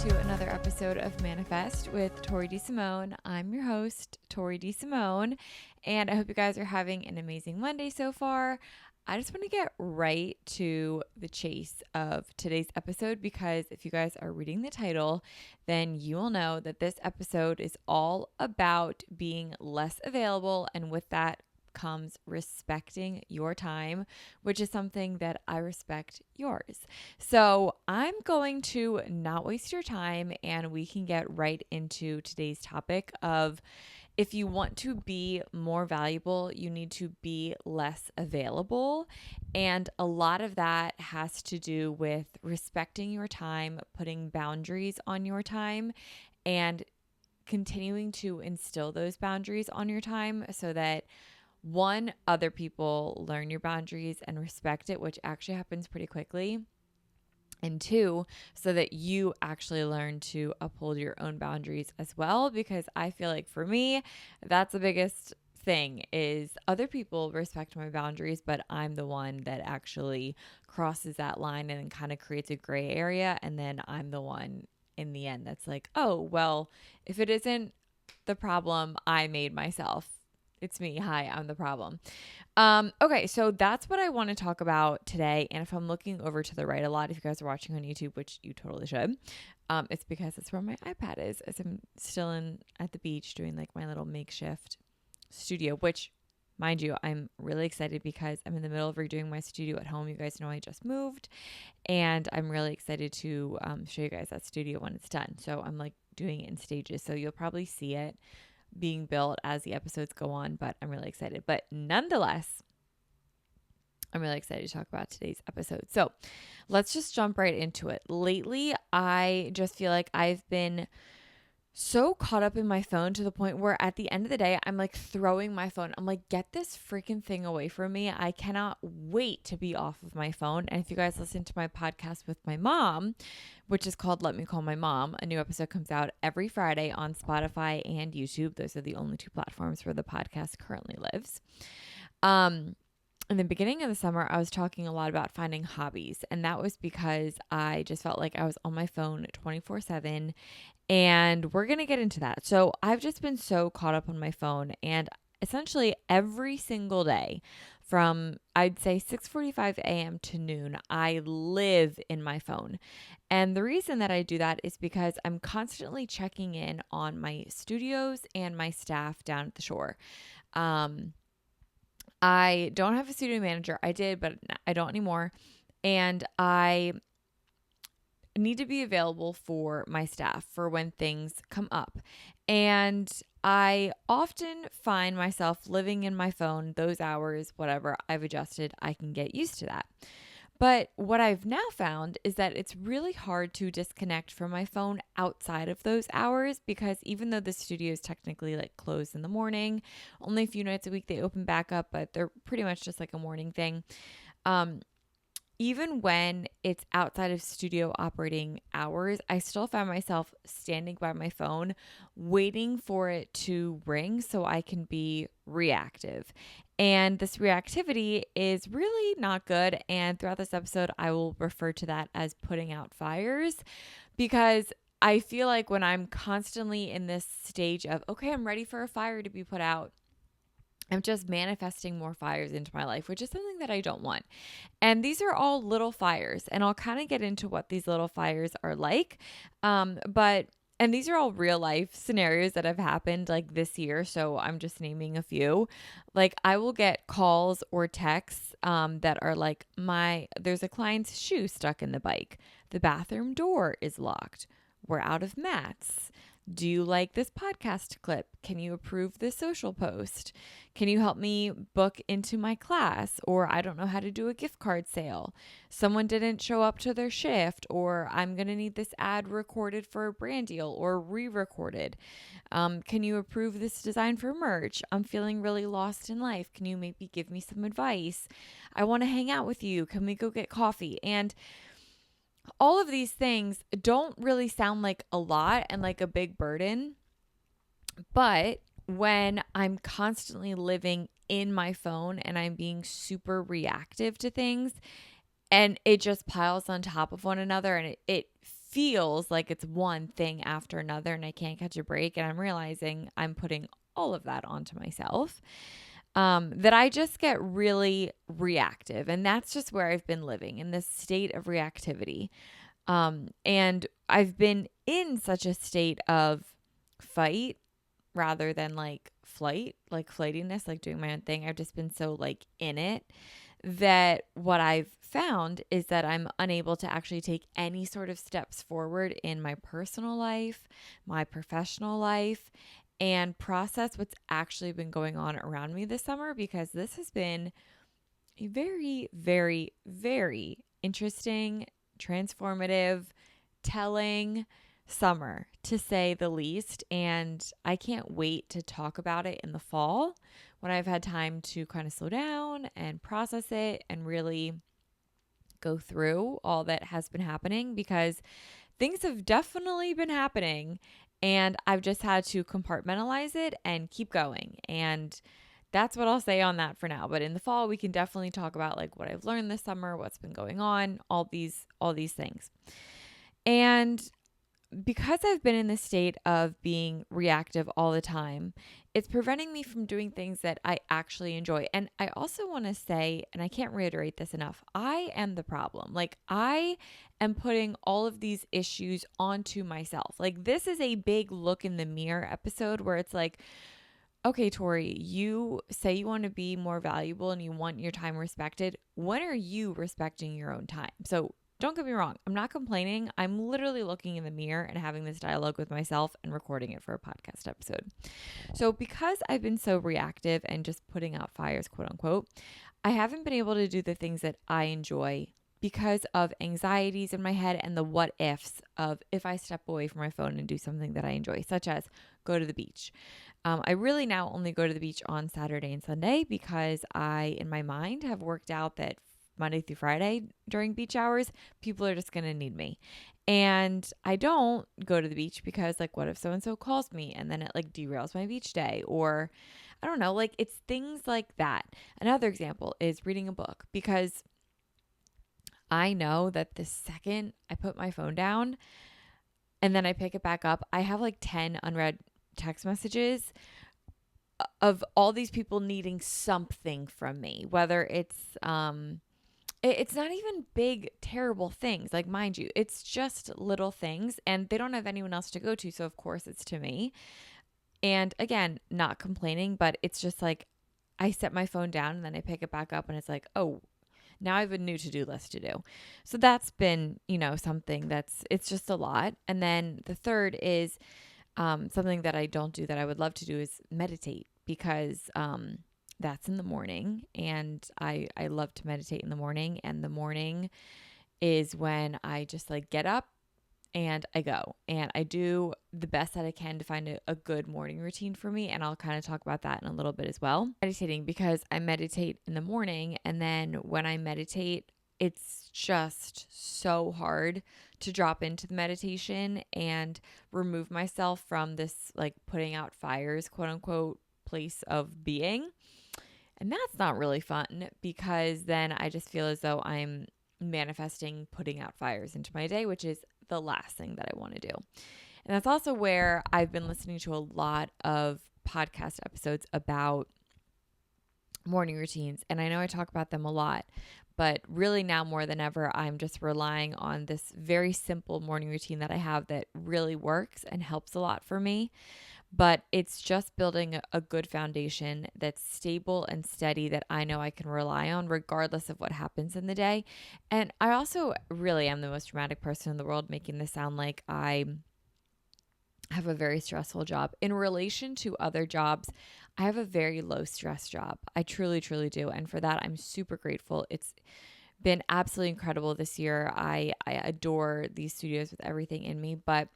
to another episode of Manifest with Tori DeSimone. I'm your host, Tori DeSimone, and I hope you guys are having an amazing Monday so far. I just want to get right to the chase of today's episode because if you guys are reading the title, then you will know that this episode is all about being less available, and with that comes respecting your time, which is something that I respect yours. So I'm going to not waste your time and we can get right into today's topic of if you want to be more valuable, you need to be less available. And a lot of that has to do with respecting your time, putting boundaries on your time, and continuing to instill those boundaries on your time so that one, other people learn your boundaries and respect it, which actually happens pretty quickly. And two, so that you actually learn to uphold your own boundaries as well. Because I feel like for me, that's the biggest thing is other people respect my boundaries, but I'm the one that actually crosses that line and kind of creates a gray area. And then I'm the one in the end that's like, oh, well, if it isn't the problem I made myself, it's me. Hi, I'm the problem. Okay, so that's what I want to talk about today. And if I'm looking over to the right a lot, if you guys are watching on YouTube, which you totally should, it's because it's where my iPad is as I'm still at the beach doing like my little makeshift studio, which, mind you, I'm really excited because I'm in the middle of redoing my studio at home. You guys know I just moved and I'm really excited to show you guys that studio when it's done. So I'm like doing it in stages. So you'll probably see it being built as the episodes go on, but I'm really excited. But nonetheless, I'm really excited to talk about today's episode. So let's just jump right into it. Lately, I just feel like I've been so caught up in my phone to the point where at the end of the day, I'm like throwing my phone. I'm like, get this freaking thing away from me. I cannot wait to be off of my phone. And if you guys listen to my podcast with my mom, which is called Let Me Call My Mom, a new episode comes out every Friday on Spotify and YouTube. Those are the only two platforms where the podcast currently lives. In the beginning of the summer, I was talking a lot about finding hobbies. And that was because I just felt like I was on my phone 24/7. And we're going to get into that. So I've just been so caught up on my phone, and essentially every single day from I'd say 6:45 a.m. to noon, I live in my phone. And the reason that I do that is because I'm constantly checking in on my studios and my staff down at the shore. I don't have a studio manager. I did, but I don't anymore. And I need to be available for my staff for when things come up. And I often find myself living in my phone those hours, whatever I've adjusted, I can get used to that. But what I've now found is that it's really hard to disconnect from my phone outside of those hours because even though the studio is technically like closed in the morning, only a few nights a week they open back up, but they're pretty much just like a morning thing. Even when it's outside of studio operating hours, I still find myself standing by my phone, waiting for it to ring so I can be reactive. And this reactivity is really not good. And throughout this episode, I will refer to that as putting out fires because I feel like when I'm constantly in this stage of, okay, I'm ready for a fire to be put out, I'm just manifesting more fires into my life, which is something that I don't want. And these are all little fires, and I'll kind of get into what these little fires are like. And these are all real life scenarios that have happened like this year. So I'm just naming a few. Like I will get calls or texts that are like, there's a client's shoe stuck in the bike. The bathroom door is locked. We're out of mats. Do you like this podcast clip? Can you approve this social post? Can you help me book into my class? Or I don't know how to do a gift card sale. Someone didn't show up to their shift, or I'm going to need this ad recorded for a brand deal or re-recorded. Can you approve this design for merch? I'm feeling really lost in life. Can you maybe give me some advice? I want to hang out with you. Can we go get coffee? And all of these things don't really sound like a lot and like a big burden, but when I'm constantly living in my phone and I'm being super reactive to things and it just piles on top of one another and it feels like it's one thing after another and I can't catch a break. And I'm realizing I'm putting all of that onto myself. That I just get really reactive. And that's just where I've been living, in this state of reactivity. And I've been in such a state of fight rather than like flight, like flightiness, like doing my own thing. I've just been so like in it that what I've found is that I'm unable to actually take any sort of steps forward in my personal life, my professional life, and process what's actually been going on around me this summer, because this has been a very, very, very interesting, transformative, telling summer, to say the least. And I can't wait to talk about it in the fall when I've had time to kind of slow down and process it and really go through all that has been happening, because things have definitely been happening and I've just had to compartmentalize it and keep going. And that's what I'll say on that for now. But in the fall, we can definitely talk about like what I've learned this summer, what's been going on, all these things. And because I've been in this state of being reactive all the time, it's preventing me from doing things that I actually enjoy. And I also want to say, and I can't reiterate this enough, I am the problem. Like, I am putting all of these issues onto myself. Like, this is a big look in the mirror episode where it's like, okay, Tori, you say you want to be more valuable and you want your time respected. When are you respecting your own time? So don't get me wrong. I'm not complaining. I'm literally looking in the mirror and having this dialogue with myself and recording it for a podcast episode. So because I've been so reactive and just putting out fires, quote unquote, I haven't been able to do the things that I enjoy because of anxieties in my head and the what ifs of if I step away from my phone and do something that I enjoy, such as go to the beach. I really now only go to the beach on Saturday and Sunday because I, in my mind, have worked out that Monday through Friday during beach hours, people are just going to need me. And I don't go to the beach because, like, what if so-and-so calls me and then it like derails my beach day? Or I don't know, like, it's things like that. Another example is reading a book, because I know that the second I put my phone down and then I pick it back up, I have like 10 unread text messages of all these people needing something from me, whether it's it's not even big, terrible things. Like, mind you, it's just little things and they don't have anyone else to go to. So of course it's to me. And again, not complaining, but it's just like I set my phone down and then I pick it back up and it's like, oh, now I have a new to-do list to do. So that's been, something it's just a lot. And then the third is something that I don't do that I would love to do is meditate, because that's in the morning, and I love to meditate in the morning, and the morning is when I just like get up and I go and I do the best that I can to find a good morning routine for me. And I'll kind of talk about that in a little bit as well. Meditating, because I meditate in the morning, and then when I meditate, it's just so hard to drop into the meditation and remove myself from this like putting out fires, quote unquote, place of being. And that's not really fun, because then I just feel as though I'm manifesting putting out fires into my day, which is the last thing that I want to do. And that's also where I've been listening to a lot of podcast episodes about morning routines. And I know I talk about them a lot, but really now more than ever, I'm just relying on this very simple morning routine that I have that really works and helps a lot for me. But it's just building a good foundation that's stable and steady that I know I can rely on regardless of what happens in the day. And I also really am the most dramatic person in the world, making this sound like I have a very stressful job. In relation to other jobs, I have a very low stress job. I truly, truly do. And for that, I'm super grateful. It's been absolutely incredible this year. I adore these studios with everything in me, but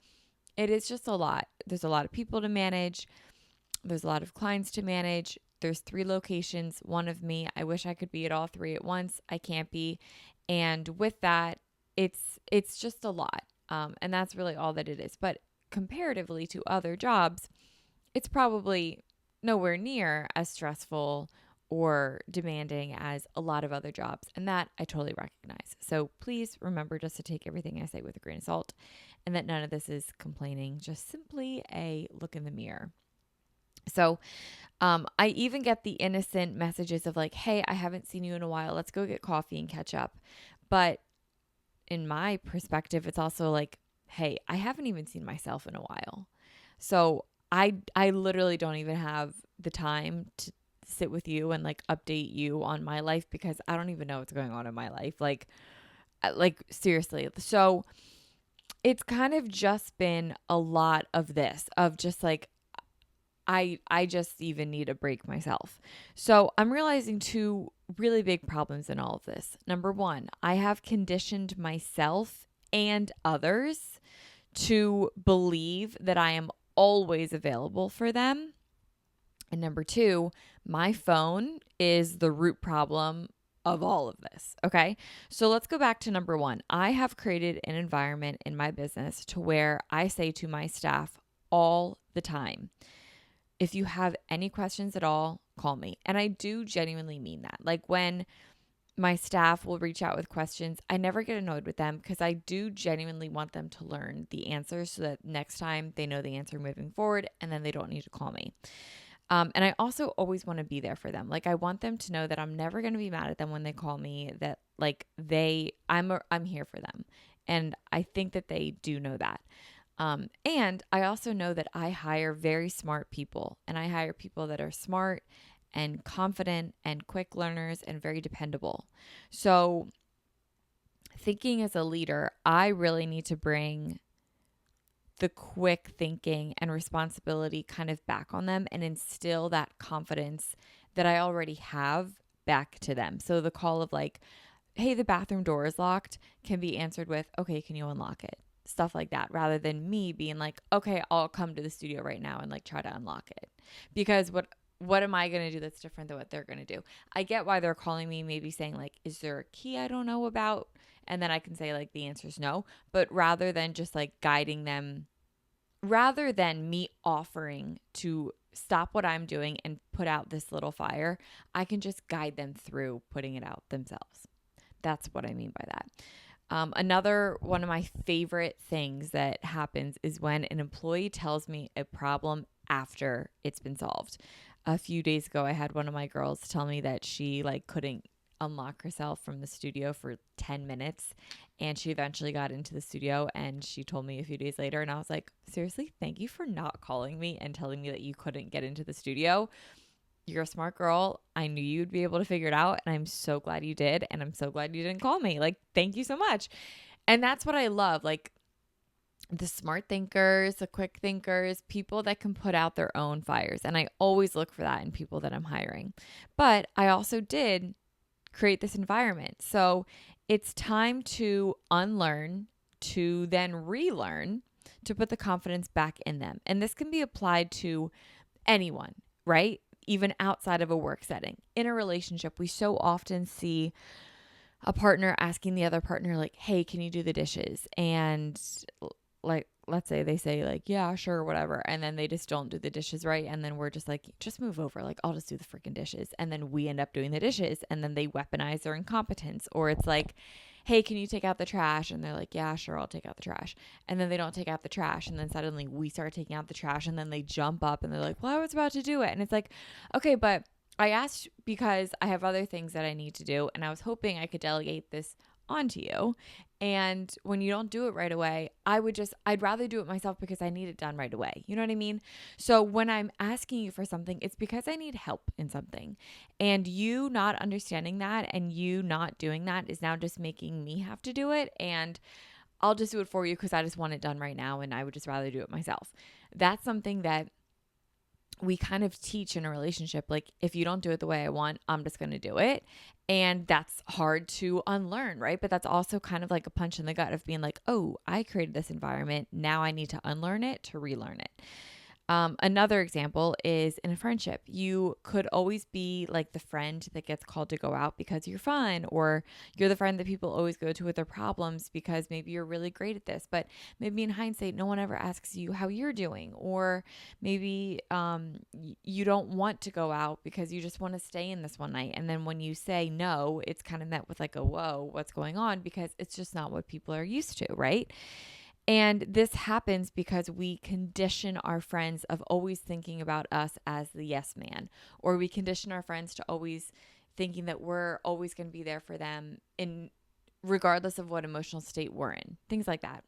it is just a lot. There's a lot of people to manage. There's a lot of clients to manage. There's 3 locations, one of me. I wish I could be at all 3 at once. I can't be. And with that, it's just a lot. And that's really all that it is. But comparatively to other jobs, it's probably nowhere near as stressful or demanding as a lot of other jobs. And that I totally recognize. So please remember just to take everything I say with a grain of salt, and that none of this is complaining, just simply a look in the mirror. So I even get the innocent messages of like, hey, I haven't seen you in a while. Let's go get coffee and catch up. But in my perspective, it's also like, hey, I haven't even seen myself in a while. So I literally don't even have the time to sit with you and like update you on my life because I don't even know what's going on in my life. Like seriously. So it's kind of just been a lot of this, of just like, I just even need a break myself. So I'm realizing two really big problems in all of this. Number one, I have conditioned myself and others to believe that I am always available for them. And number two, my phone is the root problem of all of this. Okay. So let's go back to number one. I have created an environment in my business to where I say to my staff all the time, if you have any questions at all, call me. And I do genuinely mean that. Like when my staff will reach out with questions, I never get annoyed with them because I do genuinely want them to learn the answers so that next time they know the answer moving forward and then they don't need to call me. And I also always want to be there for them. Like I want them to know that I'm never going to be mad at them when they call me, that like I'm here for them. And I think that they do know that. And I also know that I hire very smart people, and I hire people that are smart and confident and quick learners and very dependable. So thinking as a leader, I really need to bring the quick thinking and responsibility kind of back on them and instill that confidence that I already have back to them. So the call of like, hey, the bathroom door is locked can be answered with, okay, can you unlock it? Stuff like that, rather than me being like, okay, I'll come to the studio right now and like try to unlock it. Because what am I going to do that's different than what they're going to do? I get why they're calling me, maybe saying like, is there a key I don't know about? And then I can say like the answer is no. But rather than just like guiding them, rather than me offering to stop what I'm doing and put out this little fire, I can just guide them through putting it out themselves. That's what I mean by that. Another one of my favorite things that happens is when an employee tells me a problem after it's been solved. A few days ago, I had one of my girls tell me that she like couldn't unlock herself from the studio for 10 minutes, and she eventually got into the studio, and she told me a few days later, and I was like, seriously, thank you for not calling me and telling me that you couldn't get into the studio. You're a smart girl. I knew you'd be able to figure it out, and I'm so glad you did, and I'm so glad you didn't call me. Like, thank you so much. And that's what I love. Like, the smart thinkers, the quick thinkers, people that can put out their own fires. And I always look for that in people that I'm hiring. But I also did create this environment. So it's time to unlearn, to then relearn, to put the confidence back in them. And this can be applied to anyone, right? Even outside of a work setting. In a relationship, we so often see a partner asking the other partner like, hey, can you do the dishes? And like, let's say they say like, yeah, sure, whatever. And then they just don't do the dishes right. And then we're just like, just move over. Like, I'll just do the freaking dishes. And then we end up doing the dishes, and then they weaponize their incompetence. Or it's like, hey, can you take out the trash? And they're like, yeah, sure, I'll take out the trash. And then they don't take out the trash. And then suddenly we start taking out the trash, and then they jump up and they're like, well, I was about to do it. And it's like, okay, but I asked because I have other things that I need to do, and I was hoping I could delegate this onto you. And when you don't do it right away, I'd rather do it myself because I need it done right away. You know what I mean? So when I'm asking you for something, it's because I need help in something. And you not understanding that and you not doing that is now just making me have to do it. And I'll just do it for you because I just want it done right now, and I would just rather do it myself. That's something that we kind of teach in a relationship. Like, if you don't do it the way I want, I'm just going to do it. And that's hard to unlearn, right? But that's also kind of like a punch in the gut of being like, oh, I created this environment. Now I need to unlearn it to relearn it. Another example is in a friendship. You could always be like the friend that gets called to go out because you're fun, or you're the friend that people always go to with their problems because maybe you're really great at this. But maybe in hindsight, no one ever asks you how you're doing, or maybe you don't want to go out because you just want to stay in this one night. And then when you say no, it's kind of met with like a whoa, what's going on? Because it's just not what people are used to, right? And this happens because we condition our friends of always thinking about us as the yes man, or we condition our friends to always thinking that we're always going to be there for them in regardless of what emotional state we're in, things like that.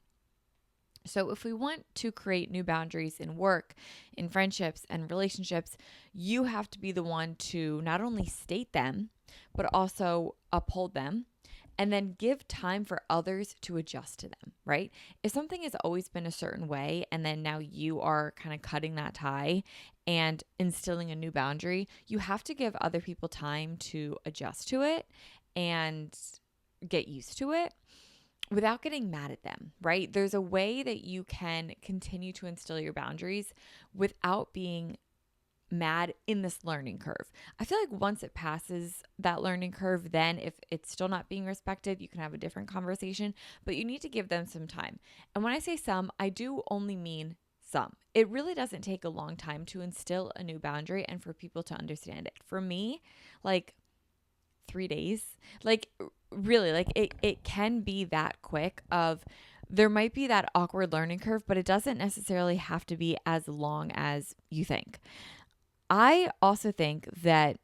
So if we want to create new boundaries in work, in friendships and relationships, you have to be the one to not only state them, but also uphold them, and then give time for others to adjust to them, right? If something has always been a certain way and then now you are kind of cutting that tie and instilling a new boundary, you have to give other people time to adjust to it and get used to it without getting mad at them, right? There's a way that you can continue to instill your boundaries without being mad in this learning curve. I feel like once it passes that learning curve, then if it's still not being respected, you can have a different conversation, but you need to give them some time. And when I say some, I do only mean some. It really doesn't take a long time to instill a new boundary and for people to understand it. For me, like 3 days, like really, like it can be that quick of there might be that awkward learning curve, but it doesn't necessarily have to be as long as you think. I also think that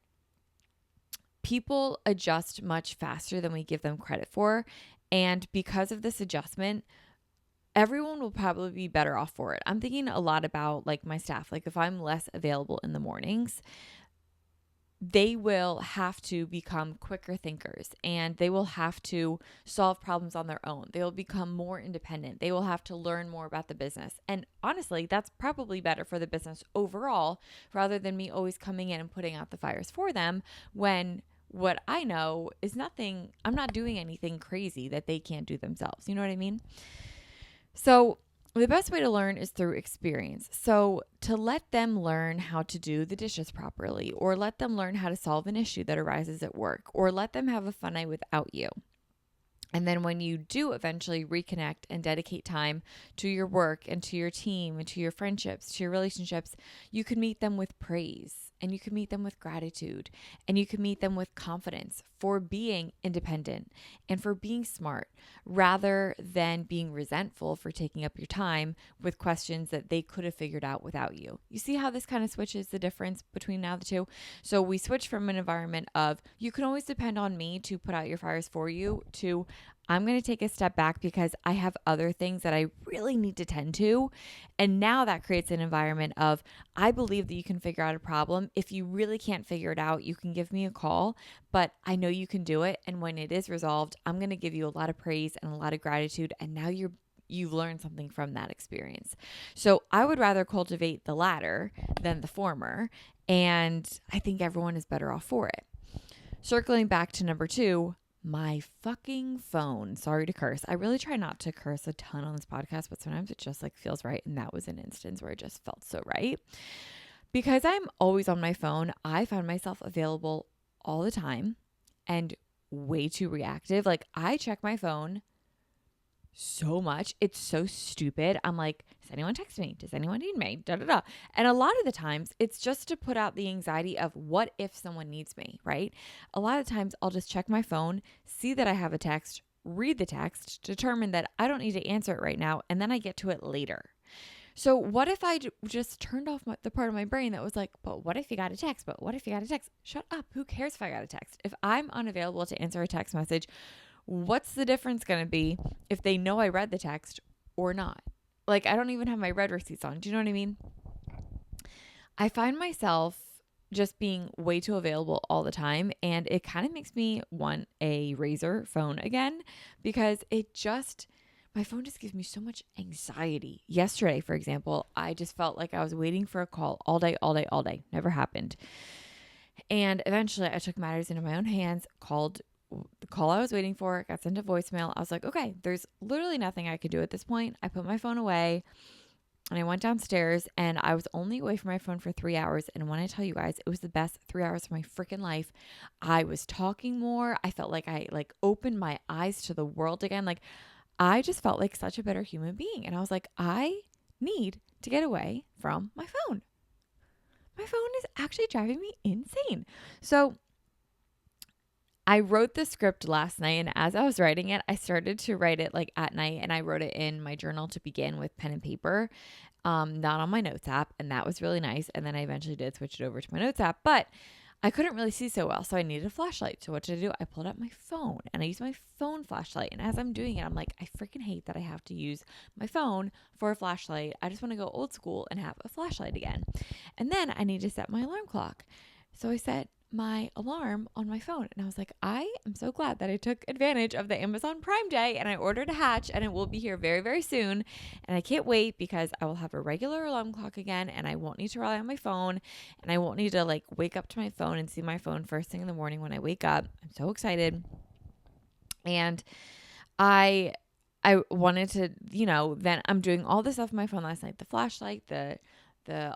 people adjust much faster than we give them credit for. And because of this adjustment, everyone will probably be better off for it. I'm thinking a lot about like my staff. Like if I'm less available in the mornings, they will have to become quicker thinkers and they will have to solve problems on their own. They will become more independent. They will have to learn more about the business. And honestly, that's probably better for the business overall rather than me always coming in and putting out the fires for them when what I know is nothing, I'm not doing anything crazy that they can't do themselves. You know what I mean? So the best way to learn is through experience. So to let them learn how to do the dishes properly, or let them learn how to solve an issue that arises at work, or let them have a fun night without you. And then when you do eventually reconnect and dedicate time to your work and to your team and to your friendships, to your relationships, you can meet them with praise and you can meet them with gratitude and you can meet them with confidence for being independent and for being smart rather than being resentful for taking up your time with questions that they could have figured out without you. You see how this kind of switches the difference between now the two? So we switch from an environment of you can always depend on me to put out your fires for you to I'm going to take a step back because I have other things that I really need to tend to. And now that creates an environment of, I believe that you can figure out a problem. If you really can't figure it out, you can give me a call, but I know you can do it. And when it is resolved, I'm going to give you a lot of praise and a lot of gratitude. And now you've learned something from that experience. So I would rather cultivate the latter than the former. And I think everyone is better off for it. Circling back to number 2, my fucking phone. Sorry to curse. I really try not to curse a ton on this podcast, but sometimes it just like feels right. And that was an instance where it just felt so right. Because I'm always on my phone, I find myself available all the time and way too reactive. Like I check my phone so much. It's so stupid. I'm like, does anyone text me? Does anyone need me? Da da da. And a lot of the times it's just to put out the anxiety of what if someone needs me, right? A lot of times I'll just check my phone, see that I have a text, read the text, determine that I don't need to answer it right now, and then I get to it later. So what if I just turned off the part of my brain that was like, but what if you got a text? But what if you got a text? Shut up. Who cares if I got a text? If I'm unavailable to answer a text message, what's the difference going to be if they know I read the text or not? Like, I don't even have my read receipts on. Do you know what I mean? I find myself just being way too available all the time. And it kind of makes me want a Razr phone again because my phone just gives me so much anxiety. Yesterday, for example, I just felt like I was waiting for a call all day, all day, all day. Never happened. And eventually I took matters into my own hands, called the call I was waiting for, got sent a voicemail. I was like, okay, there's literally nothing I could do at this point. I put my phone away And I went downstairs and I was only away from my phone for 3 hours. And when I tell you guys, it was the best 3 hours of my freaking life. I was talking more. I felt like I opened my eyes to the world again. Like I just felt like such a better human being. And I was like, I need to get away from my phone. My phone is actually driving me insane. So I wrote the script last night, and as I was writing it, I started to write it like at night, and I wrote it in my journal to begin with pen and paper, not on my notes app, and that was really nice. And then I eventually did switch it over to my notes app, but I couldn't really see so well, so I needed a flashlight. So what did I do? I pulled out my phone, and I used my phone flashlight. And as I'm doing it, I'm like, I freaking hate that I have to use my phone for a flashlight. I just want to go old school and have a flashlight again. And then I need to set my alarm clock. So I set my alarm on my phone, and I was like, I am so glad that I took advantage of the Amazon Prime Day and I ordered a Hatch, and it will be here very, very soon. And I can't wait because I will have a regular alarm clock again, and I won't need to rely on my phone, and I won't need to like wake up to my phone and see my phone first thing in the morning when I wake up. I'm so excited. And I wanted to, then I'm doing all this stuff on my phone last night, the flashlight, the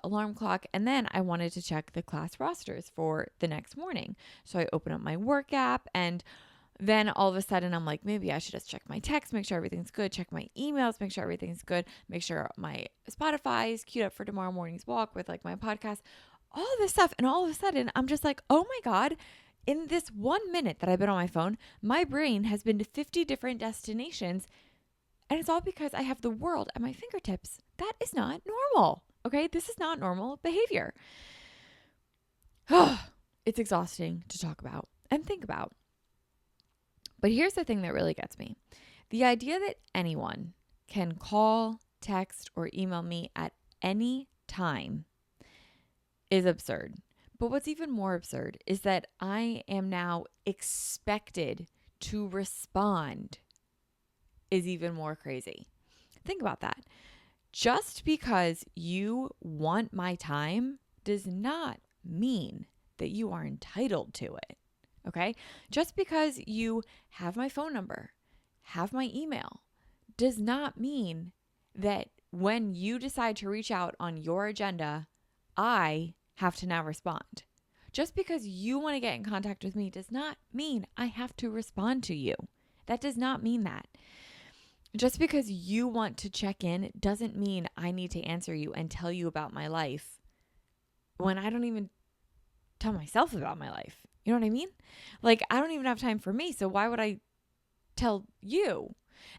alarm clock, and then I wanted to check the class rosters for the next morning. So I open up my work app, and then all of a sudden I'm like, maybe I should just check my text, make sure everything's good, check my emails, make sure everything's good, make sure my Spotify is queued up for tomorrow morning's walk with like my podcast, all this stuff. And all of a sudden I'm just like, oh my God, in this 1 minute that I've been on my phone, my brain has been to 50 different destinations. And it's all because I have the world at my fingertips. That is not normal. Okay, this is not normal behavior. It's exhausting to talk about and think about. But here's the thing that really gets me. The idea that anyone can call, text, or email me at any time is absurd. But what's even more absurd is that I am now expected to respond is even more crazy. Think about that. Just because you want my time does not mean that you are entitled to it, okay? Just because you have my phone number, have my email, does not mean that when you decide to reach out on your agenda, I have to now respond. Just because you want to get in contact with me does not mean I have to respond to you. That does not mean that. Just because you want to check in doesn't mean I need to answer you and tell you about my life when I don't even tell myself about my life. You know what I mean? Like, I don't even have time for me, so why would I tell you?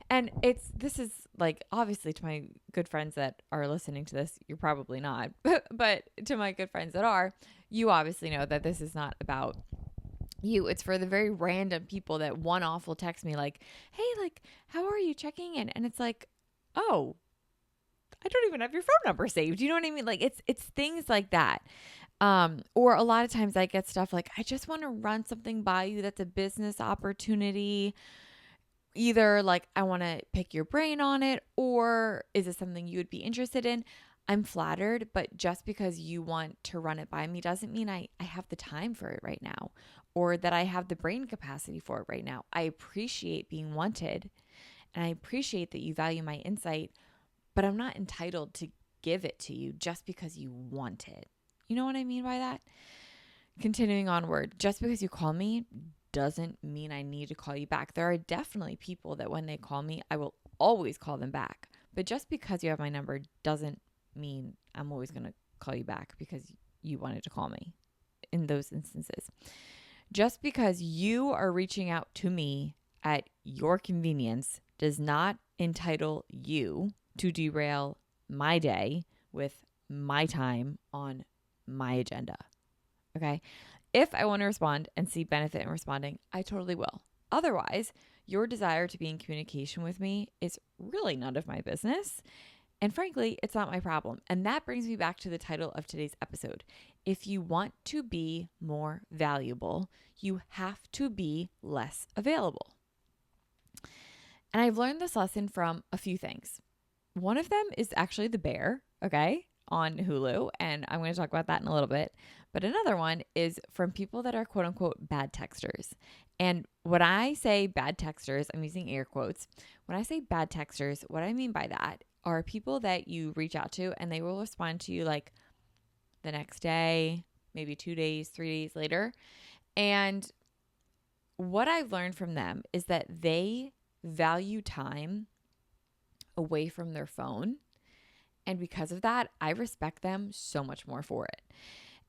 And this is like, obviously to my good friends that are listening to this, you're probably not, but to my good friends that are, you obviously know that this is not about you. It's for the very random people that one-off will text me like, hey, like, how are you, checking in? And it's like, oh, I don't even have your phone number saved. You know what I mean? Like, it's things like that. Or a lot of times I get stuff like, I just want to run something by you that's a business opportunity. Either like, I want to pick your brain on it, or is it something you would be interested in? I'm flattered, but just because you want to run it by me doesn't mean I have the time for it right now, or that I have the brain capacity for it right now. I appreciate being wanted, and I appreciate that you value my insight, but I'm not entitled to give it to you just because you want it. You know what I mean by that? Continuing onward, just because you call me doesn't mean I need to call you back. There are definitely people that when they call me, I will always call them back. But just because you have my number doesn't mean I'm always going to call you back because you wanted to call me in those instances. Just because you are reaching out to me at your convenience does not entitle you to derail my day with my time on my agenda. Okay? If I want to respond and see benefit in responding, I totally will. Otherwise, your desire to be in communication with me is really none of my business. And frankly, it's not my problem. And that brings me back to the title of today's episode. If you want to be more valuable, you have to be less available. And I've learned this lesson from a few things. One of them is actually The Bear, okay, on Hulu. And I'm going to talk about that in a little bit. But another one is from people that are quote unquote bad texters. And when I say bad texters, I'm using air quotes. When I say bad texters, what I mean by that are people that you reach out to and they will respond to you like the next day, maybe 2 days, 3 days later. And what I've learned from them is that they value time away from their phone. And because of that, I respect them so much more for it.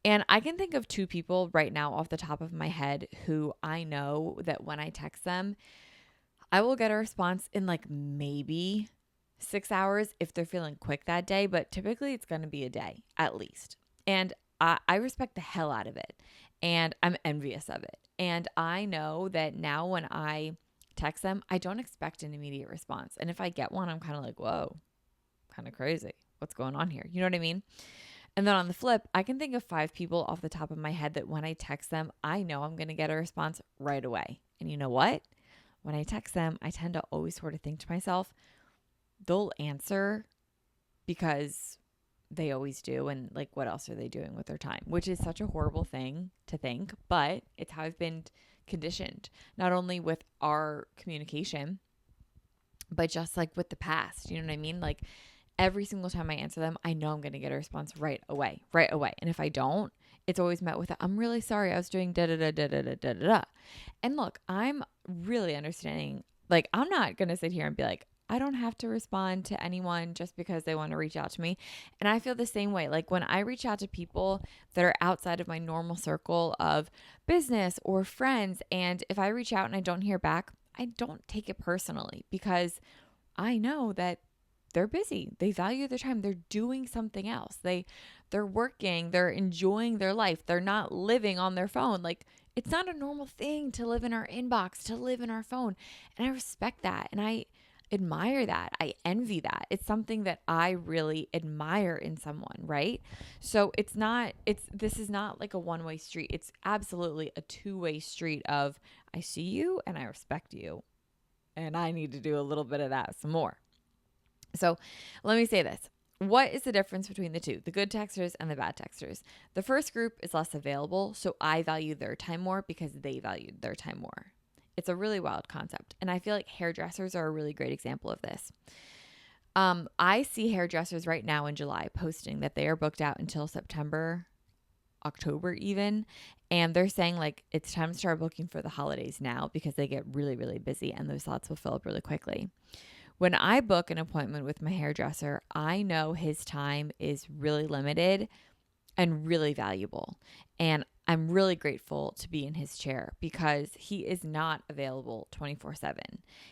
And I can think of 2 people right now off the top of my head who I know that when I text them, I will get a response in like maybe 6 hours if they're feeling quick that day, but typically it's going to be a day at least. And I respect the hell out of it. And I'm envious of it. And I know that now when I text them, I don't expect an immediate response. And if I get one, I'm kind of like, whoa, kind of crazy. What's going on here? You know what I mean? And then on the flip, I can think of 5 people off the top of my head that when I text them, I know I'm going to get a response right away. And you know what? When I text them, I tend to always sort of think to myself, they'll answer because they always do. And like, what else are they doing with their time? Which is such a horrible thing to think, but it's how I've been conditioned, not only with our communication, but just like with the past. You know what I mean? Like every single time I answer them, I know I'm going to get a response right away. And if I don't, it's always met with, I'm really sorry, I was doing da da da da da da da da. And look, I'm really understanding. Like, I'm not going to sit here and be like, I don't have to respond to anyone just because they want to reach out to me. And I feel the same way. Like when I reach out to people that are outside of my normal circle of business or friends, and if I reach out and I don't hear back, I don't take it personally because I know that they're busy. They value their time. They're doing something else. They're working. They're enjoying their life. They're not living on their phone. Like it's not a normal thing to live in our inbox, to live in our phone. And I respect that. And I admire that. I envy that. It's something that I really admire in someone, right? So this is not like a one-way street. It's absolutely a two-way street of I see you and I respect you. And I need to do a little bit of that some more. So let me say this. What is the difference between the two, the good texters and the bad texters? The first group is less available, so I value their time more because they valued their time more. It's a really wild concept, and I feel like hairdressers are a really great example of this. I see hairdressers right now in July posting that they are booked out until September, October even, and they're saying like it's time to start booking for the holidays now because they get really, really busy and those slots will fill up really quickly. When I book an appointment with my hairdresser, I know his time is really limited and really valuable. And I'm really grateful to be in his chair because he is not available 24/7.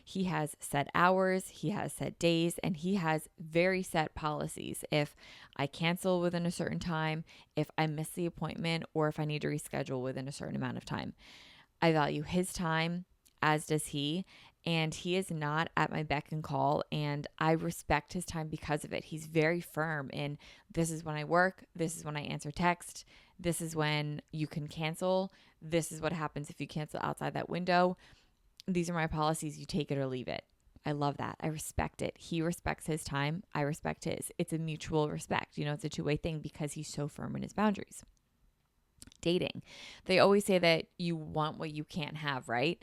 He has set hours, he has set days, and he has very set policies. If I cancel within a certain time, if I miss the appointment, or if I need to reschedule within a certain amount of time. I value his time, as does he. And he is not at my beck and call, and I respect his time because of it. He's very firm in this is when I work, this is when I answer text, this is when you can cancel, this is what happens if you cancel outside that window. These are my policies, you take it or leave it. I love that. I respect it. He respects his time, I respect his. It's a mutual respect. It's a two-way thing because he's so firm in his boundaries. Dating. They always say that you want what you can't have, right?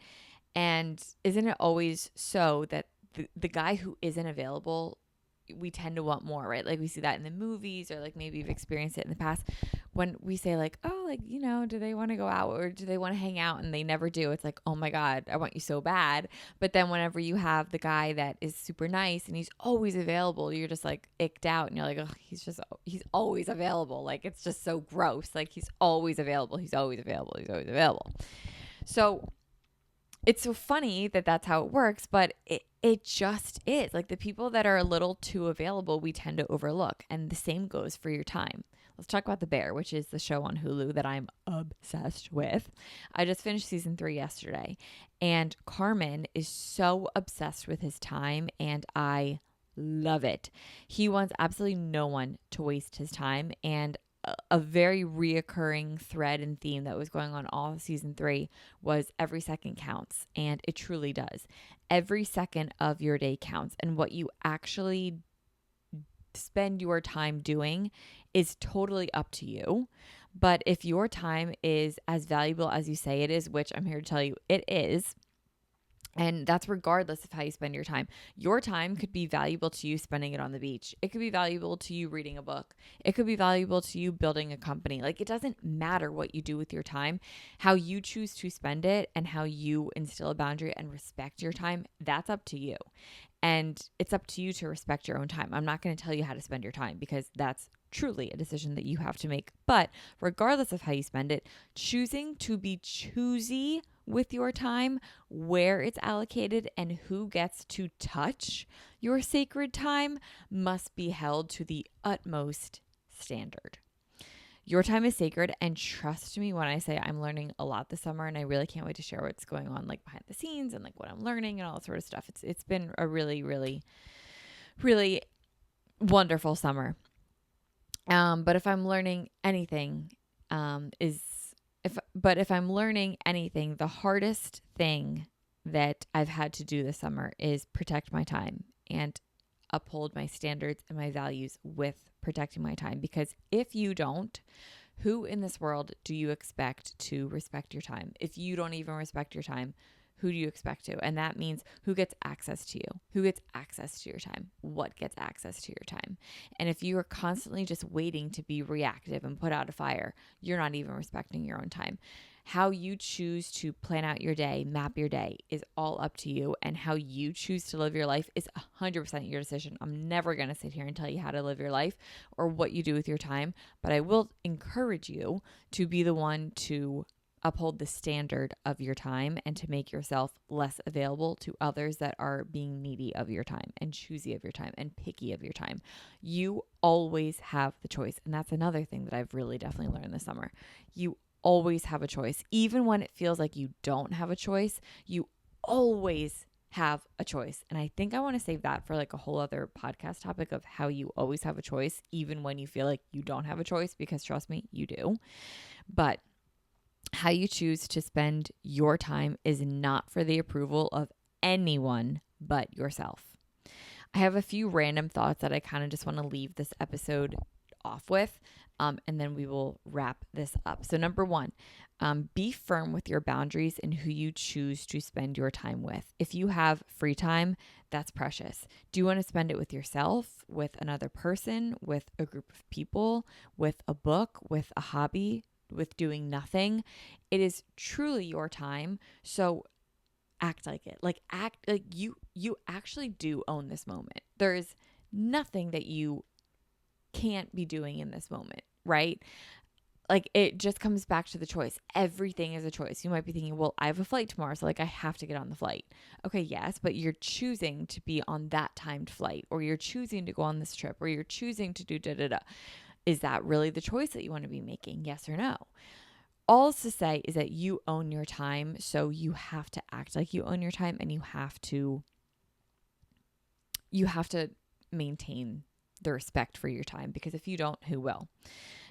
And isn't it always so that the guy who isn't available, we tend to want more, right? Like we see that in the movies, or like maybe you've experienced it in the past when we say like, oh, like, do they want to go out or do they want to hang out? And they never do. It's like, oh my God, I want you so bad. But then whenever you have the guy that is super nice and he's always available, you're just like icked out and you're like, oh, he's always available. Like, it's just so gross. Like he's always available. He's always available. He's always available. So it's so funny that that's how it works, but it just is. Like the people that are a little too available, we tend to overlook. And the same goes for your time. Let's talk about The Bear, which is the show on Hulu that I'm obsessed with. I just finished season 3 yesterday, and Carmen is so obsessed with his time, and I love it. He wants absolutely no one to waste his time, and a very reoccurring thread and theme that was going on all season 3 was every second counts. And it truly does. Every second of your day counts. And what you actually spend your time doing is totally up to you. But if your time is as valuable as you say it is, which I'm here to tell you it is, And that's regardless of how you spend your time. Your time could be valuable to you spending it on the beach. It could be valuable to you reading a book. It could be valuable to you building a company. Like, it doesn't matter what you do with your time. How you choose to spend it and how you instill a boundary and respect your time, that's up to you. And it's up to you to respect your own time. I'm not going to tell you how to spend your time because that's truly a decision that you have to make. But regardless of how you spend it, choosing to be choosy with your time, where it's allocated, and who gets to touch your sacred time must be held to the utmost standard. Your time is sacred, and trust me when I say I'm learning a lot this summer, and I really can't wait to share what's going on like behind the scenes and like what I'm learning and all that sort of stuff. It's been a really, really, really wonderful summer. But if I'm learning anything, if I'm learning anything, the hardest thing that I've had to do this summer is protect my time and uphold my standards and my values with protecting my time. Because if you don't, who in this world do you expect to respect your time? If you don't even respect your time, who do you expect to? And that means who gets access to you? Who gets access to your time? What gets access to your time? And if you are constantly just waiting to be reactive and put out a fire, you're not even respecting your own time. How you choose to plan out your day, map your day is all up to you. And how you choose to live your life is 100% your decision. I'm never going to sit here and tell you how to live your life or what you do with your time, but I will encourage you to be the one to uphold the standard of your time and to make yourself less available to others that are being needy of your time and choosy of your time and picky of your time. You always have the choice. And that's another thing that I've really definitely learned this summer. You always have a choice. Even when it feels like you don't have a choice, you always have a choice. And I think I want to save that for like a whole other podcast topic of how you always have a choice, even when you feel like you don't have a choice, because trust me, you do. But how you choose to spend your time is not for the approval of anyone but yourself. I have a few random thoughts that I kind of just want to leave this episode off with, and then we will wrap this up. So number one, be firm with your boundaries and who you choose to spend your time with. If you have free time, that's precious. Do you want to spend it with yourself, with another person, with a group of people, with a book, with a hobby, with doing nothing? It is truly your time. So act like it. Act like you actually do own this moment. There is nothing that you can't be doing in this moment, right? Like, it just comes back to the choice. Everything is a choice. You might be thinking, well, I have a flight tomorrow, so like I have to get on the flight. Okay, yes, but you're choosing to be on that timed flight, or you're choosing to go on this trip, or you're choosing to do da-da-da. Is that really the choice that you want to be making? Yes or no? All to say is that you own your time, so you have to act like you own your time, and you have to maintain the respect for your time, because if you don't, who will?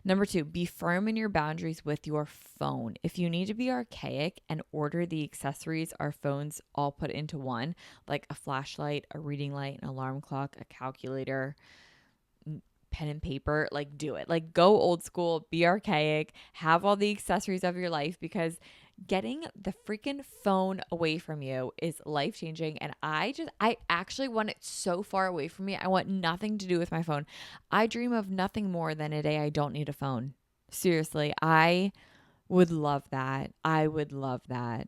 Number two, be firm in your boundaries with your phone. If you need to be archaic and order the accessories our phones all put into one, like a flashlight, a reading light, an alarm clock, a calculator, pen and paper, like do it. Like, go old school, be archaic, have all the accessories of your life, because getting the freaking phone away from you is life-changing. And I actually want it so far away from me. I want nothing to do with my phone. I dream of nothing more than a day I don't need a phone. Seriously, I would love that. I would love that.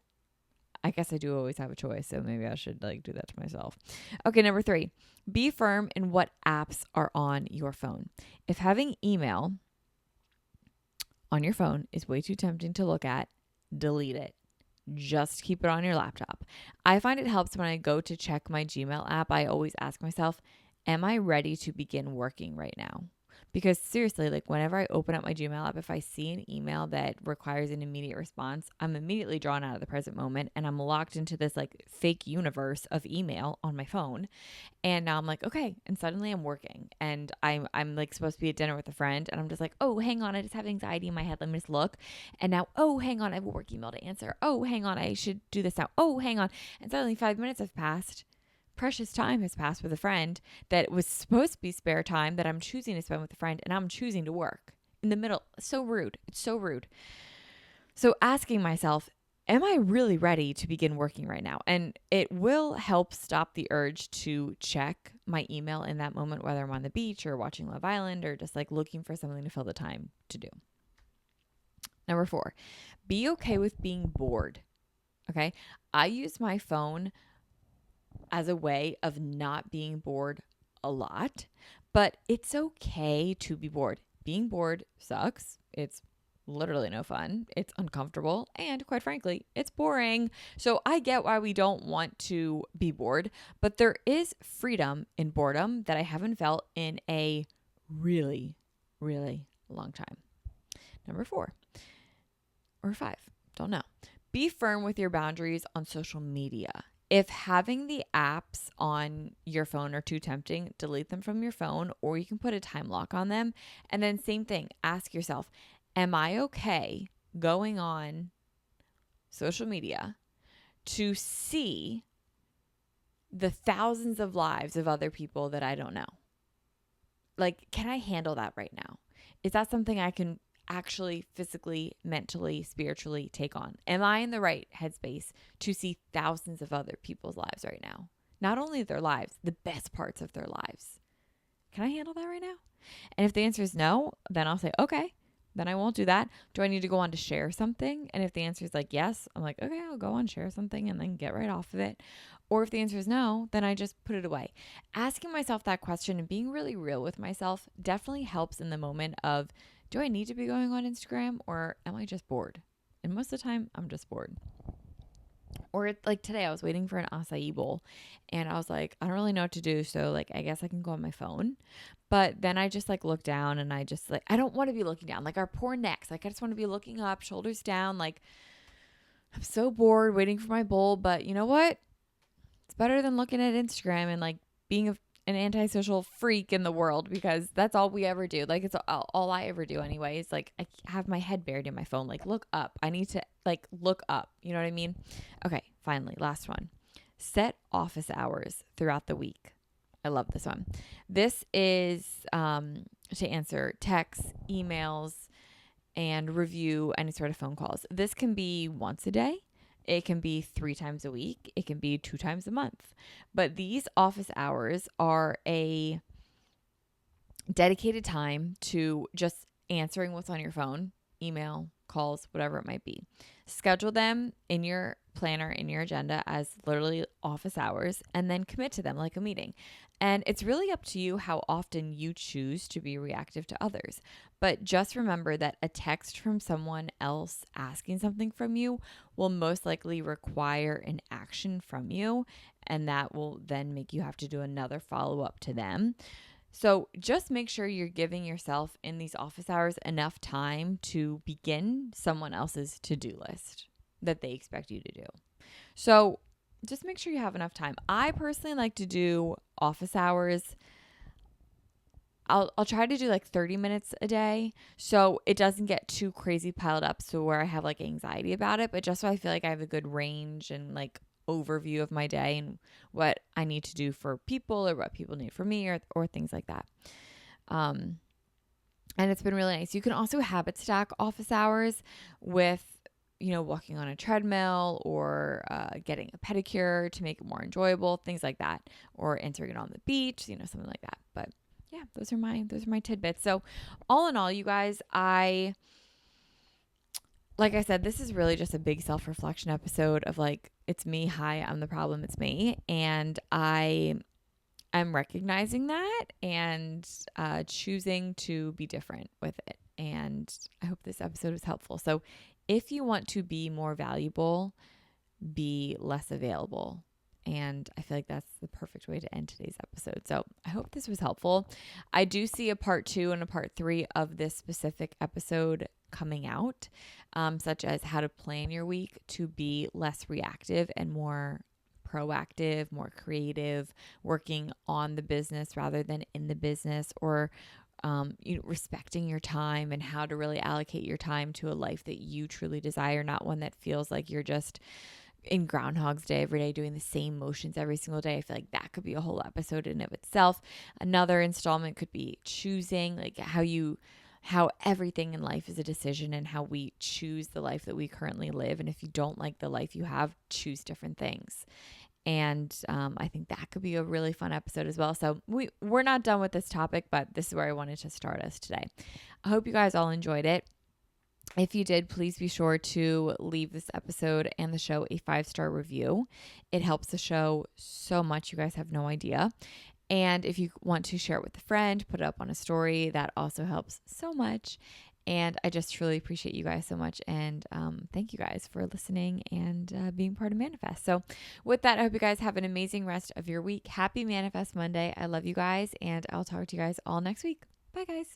I guess I do always have a choice, so maybe I should like do that to myself. Okay, number three, be firm in what apps are on your phone. If having email on your phone is way too tempting to look at, delete it. Just keep it on your laptop. I find it helps when I go to check my Gmail app. I always ask myself, am I ready to begin working right now? Because seriously, like, whenever I open up my Gmail app, if I see an email that requires an immediate response, I'm immediately drawn out of the present moment, and I'm locked into this like fake universe of email on my phone. And now I'm like, okay. And suddenly I'm working, and I'm like supposed to be at dinner with a friend, and I'm just like, oh, hang on, I just have anxiety in my head. Let me just look. And now, oh, hang on, I have a work email to answer. Oh, hang on, I should do this now. Oh, hang on. And suddenly 5 minutes have passed. Precious time has passed with a friend that was supposed to be spare time that I'm choosing to spend with a friend, and I'm choosing to work in the middle. So rude. It's so rude. So asking myself, am I really ready to begin working right now? And it will help stop the urge to check my email in that moment, whether I'm on the beach or watching Love Island or just like looking for something to fill the time to do. Number 4, be okay with being bored. Okay. I use my phone as a way of not being bored a lot, but it's okay to be bored. Being bored sucks. It's literally no fun. It's uncomfortable. And quite frankly, it's boring. So I get why we don't want to be bored, but there is freedom in boredom that I haven't felt in a really, really long time. Number 4 or 5, don't know. Be firm with your boundaries on social media. If having the apps on your phone are too tempting, delete them from your phone, or you can put a time lock on them. And then same thing, ask yourself, am I okay going on social media to see the thousands of lives of other people that I don't know? Like, can I handle that right now? Is that something I can actually physically, mentally, spiritually take on? Am I in the right headspace to see thousands of other people's lives right now? Not only their lives, the best parts of their lives. Can I handle that right now? And if the answer is no, then I'll say, okay, then I won't do that. Do I need to go on to share something? And if the answer is like yes, I'm like, okay, I'll go on, share something, and then get right off of it. Or if the answer is no, then I just put it away. Asking myself that question and being really real with myself definitely helps in the moment of, do I need to be going on Instagram or am I just bored? And most of the time, I'm just bored. Or like today, I was waiting for an acai bowl and I was like, I don't really know what to do. So like, I guess I can go on my phone. But then I just like look down and I just like, I don't want to be looking down. Like our poor necks. Like I just want to be looking up, shoulders down. Like I'm so bored waiting for my bowl. But you know what? It's better than looking at Instagram and like being an antisocial freak in the world, because that's all we ever do. Like it's all I ever do anyway. Is like I have my head buried in my phone. Like look up. I need to like look up. You know what I mean? Okay, finally, last one. Set office hours throughout the week. I love this one. This is to answer texts, emails, and review any sort of phone calls. This can be once a day. It can be 3 times a week. It can be 2 times a month. But these office hours are a dedicated time to just answering what's on your phone, email, calls, whatever it might be. Schedule them in your planner, in your agenda as literally office hours, and then commit to them like a meeting. And it's really up to you how often you choose to be reactive to others. But just remember that a text from someone else asking something from you will most likely require an action from you, and that will then make you have to do another follow-up to them. So just make sure you're giving yourself in these office hours enough time to begin someone else's to-do list that they expect you to do. So just make sure you have enough time. I personally like to do office hours. I'll try to do like 30 minutes a day so it doesn't get too crazy piled up, so where I have like anxiety about it, but just so I feel like I have a good range and like overview of my day and what I need to do for people or what people need from me or things like that. And it's been really nice. You can also habit stack office hours with, you know, walking on a treadmill or getting a pedicure to make it more enjoyable, things like that, or entering it on the beach, you know, something like that. But yeah, those are my tidbits. So all in all, you guys, like I said, this is really just a big self-reflection episode of like, it's me. Hi, I'm the problem. It's me. And I'm recognizing that and choosing to be different with it. And I hope this episode was helpful. So if you want to be more valuable, be less available. And I feel like that's the perfect way to end today's episode. So I hope this was helpful. I do see a part 2 and a part 3 of this specific episode coming out, such as how to plan your week to be less reactive and more proactive, more creative, working on the business rather than in the business, or respecting your time and how to really allocate your time to a life that you truly desire, not one that feels like you're just in Groundhog's Day every day doing the same motions every single day. I feel like that could be a whole episode in of itself. Another installment could be choosing like how you how everything in life is a decision and how we choose the life that we currently live. And if you don't like the life you have, choose different things. And I think that could be a really fun episode as well. So we're not done with this topic, but this is where I wanted to start us today. I hope you guys all enjoyed it. If you did, please be sure to leave this episode and the show a 5-star review. It helps the show so much. You guys have no idea. And if you want to share it with a friend, put it up on a story, that also helps so much. And I just truly appreciate you guys so much. And thank you guys for listening and being part of Manifest. So with that, I hope you guys have an amazing rest of your week. Happy Manifest Monday. I love you guys. And I'll talk to you guys all next week. Bye, guys.